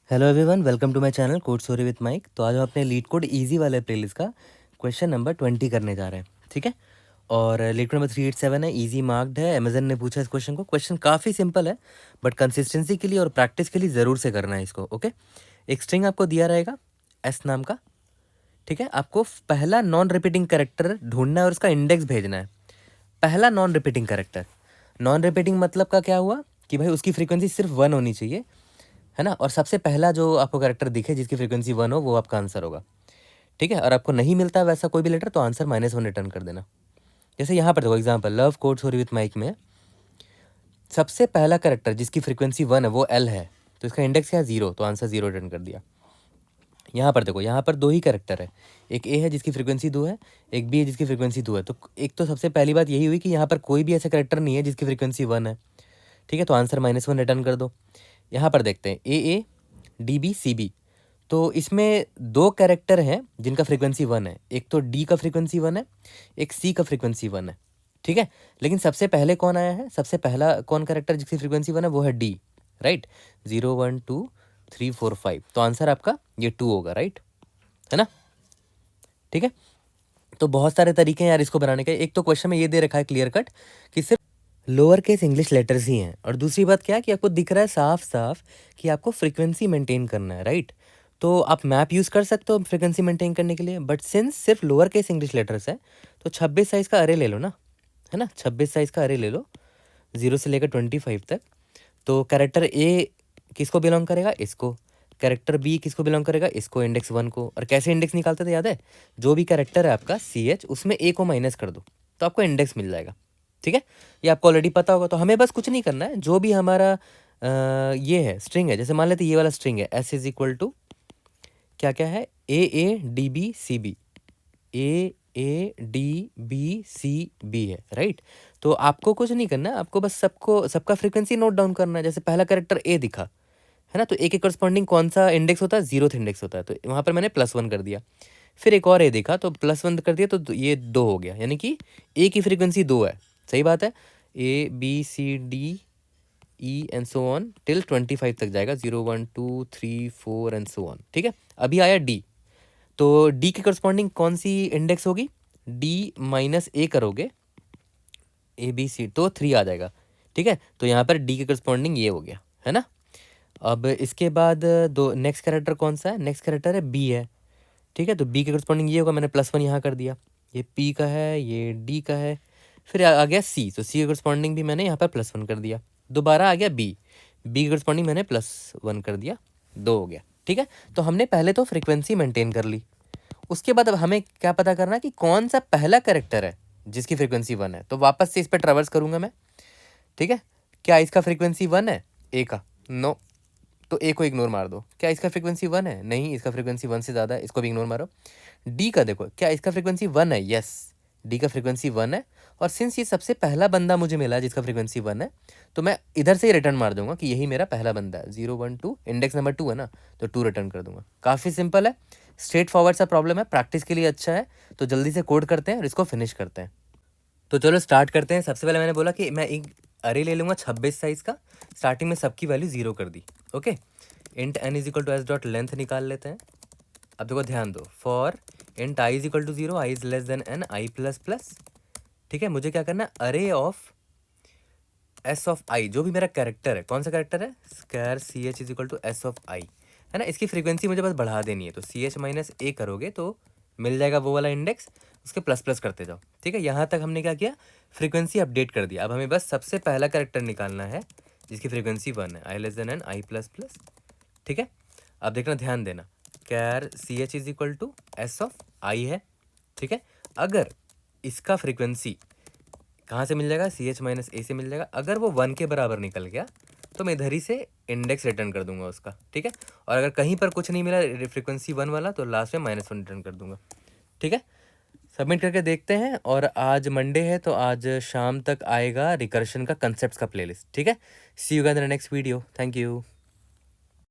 Hello everyone, welcome to my channel code story with Mike. तो आज हम अपने लीड कोड इजी वाले प्लेलिस्ट का क्वेश्चन नंबर 20 करने जा रहे हैं। ठीक है, और लीड कोड नंबर 387 है, इजी मार्क्ड है। अमेजन ने पूछा इस क्वेश्चन को। क्वेश्चन काफ़ी सिंपल है, बट कंसिस्टेंसी के लिए और प्रैक्टिस के लिए ज़रूर से करना है इसको। ओके, एक स्ट्रिंग आपको दिया रहेगा एस नाम का। ठीक है, आपको पहला नॉन रिपीटिंग कैरेक्टर ढूंढना है और उसका इंडेक्स भेजना है। पहला non repeating character, non repeating मतलब का क्या हुआ कि भाई उसकी फ्रीक्वेंसी सिर्फ 1 होनी चाहिए, है ना। और सबसे पहला जो आपको कैरेक्टर दिखे जिसकी फ्रीक्वेंसी 1 हो, वो आपका आंसर होगा। ठीक है, और आपको नहीं मिलता वैसा कोई भी लेटर तो आंसर -1 रिटर्न कर देना। जैसे यहाँ पर देखो example, love code sorry with Mike में सबसे पहला कैरेक्टर जिसकी फ्रीक्वेंसी 1 है वो एल है, तो इसका इंडेक्स क्या है 0, तो आंसर 0 रिटर्न कर दिया। यहाँ पर देखो, यहाँ पर 2 ही कैरेक्टर है, एक ए है जिसकी फ्रीक्वेंसी 2 है, एक बी है जिसकी फ्रीक्वेंसी 2 है। तो एक तो सबसे पहली बात यही हुई कि यहाँ पर कोई भी ऐसा कैरेक्टर नहीं है जिसकी फ्रीक्वेंसी 1 है। ठीक है, तो आंसर -1 रिटर्न कर दो। यहाँ पर देखते हैं A D B C B, तो इसमें 2 कैरेक्टर हैं जिनका फ्रीक्वेंसी 1 है। एक तो डी का फ्रीक्वेंसी 1 है, एक सी का फ्रीक्वेंसी 1 है। ठीक है, लेकिन सबसे पहले कौन आया है, सबसे पहला कौन कैरेक्टर जिसकी फ्रीक्वेंसी 1 है वो है डी, राइट। 0 1 2 3 4 5, तो आंसर आपका ये 2 होगा, राइट, है ना। ठीक है, तो बहुत सारे तरीके हैं यार इसको बनाने के। एक तो क्वेश्चन में ये दे रखा है क्लियर कट कि सिर्फ लोअर केस इंग्लिश लेटर्स ही हैं, और दूसरी बात क्या है कि आपको दिख रहा है साफ साफ कि आपको फ्रीक्वेंसी मेंटेन करना है, राइट। तो आप मैप यूज़ कर सकते हो फ्रीक्वेंसी मेंटेन करने के लिए, बट सिंस सिर्फ लोअर केस इंग्लिश लेटर्स है तो 26 साइज़ का अरे ले लो ना, है ना। 26 साइज़ का अरे ले लो, 0 से लेकर 25 तक। तो कैरेक्टर ए किसको बिलोंग करेगा, इसको। कैरेक्टर बी किसको बिलोंग करेगा, इसको, इंडेक्स 1 को। और कैसे इंडेक्स निकालते थे याद है, जो भी कैरेक्टर है आपका CH उसमें ए को माइनस कर दो तो आपको इंडेक्स मिल जाएगा। ठीक है, ये आपको ऑलरेडी पता होगा। तो हमें बस कुछ नहीं करना है, जो भी हमारा ये है स्ट्रिंग है, जैसे मान लेते ये वाला स्ट्रिंग है S इज इक्वल टू क्या क्या है, AADBCB, AADBCB है, राइट। तो आपको कुछ नहीं करना है, आपको बस सबका फ्रीक्वेंसी नोट डाउन करना है। जैसे पहला कैरेक्टर ए दिखा, है ना, तो ए के करस्पॉन्डिंग कौन सा इंडेक्स होता है, 0th इंडेक्स होता है, तो वहाँ पर मैंने +1 कर दिया। फिर एक और ए देखा तो +1 कर दिया, तो ये 2 हो गया, यानी कि ए की फ्रीक्वेंसी 2 है। सही बात है, ABCDE and so on till 25 तक जाएगा, 0 1 2 3 4 एंड सो ऑन। ठीक है, अभी आया डी, तो डी के करस्पॉन्डिंग कौन सी इंडेक्स होगी, D -A करोगे ABC तो 3 आ जाएगा। ठीक है, तो यहाँ पर डी के करस्पॉन्डिंग ये हो गया, है ना। अब इसके बाद दो नेक्स्ट कैरेक्टर कौन सा है, नेक्स्ट कैरेक्टर है बी है। ठीक है, तो बी के करस्पॉन्डिंग ये होगा, मैंने +1 यहाँ कर दिया। ये पी का है, ये डी का है। फिर आ गया सी, तो सी के करस्पॉन्डिंग भी मैंने यहाँ पर +1 कर दिया। दोबारा आ गया बी, बी के करस्पॉन्डिंग मैंने +1 कर दिया, 2 हो गया। ठीक है, तो हमने पहले तो फ्रीक्वेंसी मेंटेन कर ली। उसके बाद अब हमें क्या पता करना है कि कौन सा पहला कैरेक्टर है जिसकी फ्रीक्वेंसी 1 है। तो वापस से इस पर ट्रेवर्स करूँगा मैं। ठीक है, क्या इसका फ्रीक्वेंसी 1 है, ए का, नो, तो ए को इग्नोर मार दो। क्या इसका फ्रीक्वेंसी 1 है, नहीं, इसका फ्रीक्वेंसी 1 से ज़्यादा है, इसको भी इग्नोर मारो। डी का देखो, क्या इसका फ्रीक्वेंसी 1 है, यस, डी का फ्रीक्वेंसी 1 है। और सिंस ये सबसे पहला बंदा मुझे मिला जिसका फ्रीक्वेंसी 1 है, तो मैं इधर से ही रिटर्न मार दूंगा कि यही मेरा पहला बंदा है। 0 1 2, इंडेक्स नंबर 2 है ना, तो 2 रिटर्न कर दूंगा। काफ़ी सिंपल है, स्ट्रेट फॉरवर्ड सा प्रॉब्लम है, प्रैक्टिस के लिए अच्छा है। तो जल्दी से कोड करते हैं और इसको फिनिश करते हैं। तो चलो स्टार्ट करते हैं। सबसे पहले मैंने बोला कि मैं एक अरे ले लूँगा 26 साइज़ का, स्टार्टिंग में सबकी वैल्यू 0 कर दी। Okay, int n is equal to s dot length निकाल लेते हैं। अब देखो ध्यान दो, for int i is equal to 0, i is less than n, i plus plus. ठीक है, मुझे क्या करना है, अरे ऑफ s ऑफ i, जो भी मेरा कैरेक्टर है, कौन सा कैरेक्टर है, square ch is equal to s of i, है ना। इसकी फ्रीक्वेंसी मुझे बस बढ़ा देनी है, तो ch माइनस a करोगे तो मिल जाएगा वो वाला इंडेक्स, उसके प्लस प्लस करते जाओ। ठीक है, यहाँ तक हमने क्या किया, फ्रीक्वेंसी अपडेट कर दिया। अब हमें बस सबसे पहला कैरेक्टर निकालना है जिसकी फ्रीक्वेंसी 1 है, i less than n, i plus plus. ठीक है, अब देखना, ध्यान देना, char ch is equal to s of i है। ठीक है, अगर इसका फ्रीक्वेंसी कहाँ से मिल जाएगा, ch माइनस ए से मिल जाएगा। अगर वो 1 के बराबर निकल गया तो मैं इधर ही से इंडेक्स रिटर्न कर दूंगा उसका। ठीक है, और अगर कहीं पर कुछ नहीं मिला फ्रीक्वेंसी 1 वाला, तो लास्ट में -1 रिटर्न कर दूंगा। ठीक है, सबमिट करके देखते हैं। और आज मंडे है तो आज शाम तक आएगा रिकर्शन का कंसेप्ट्स का प्लेलिस्ट। ठीक है, see you guys in the next video, thank you.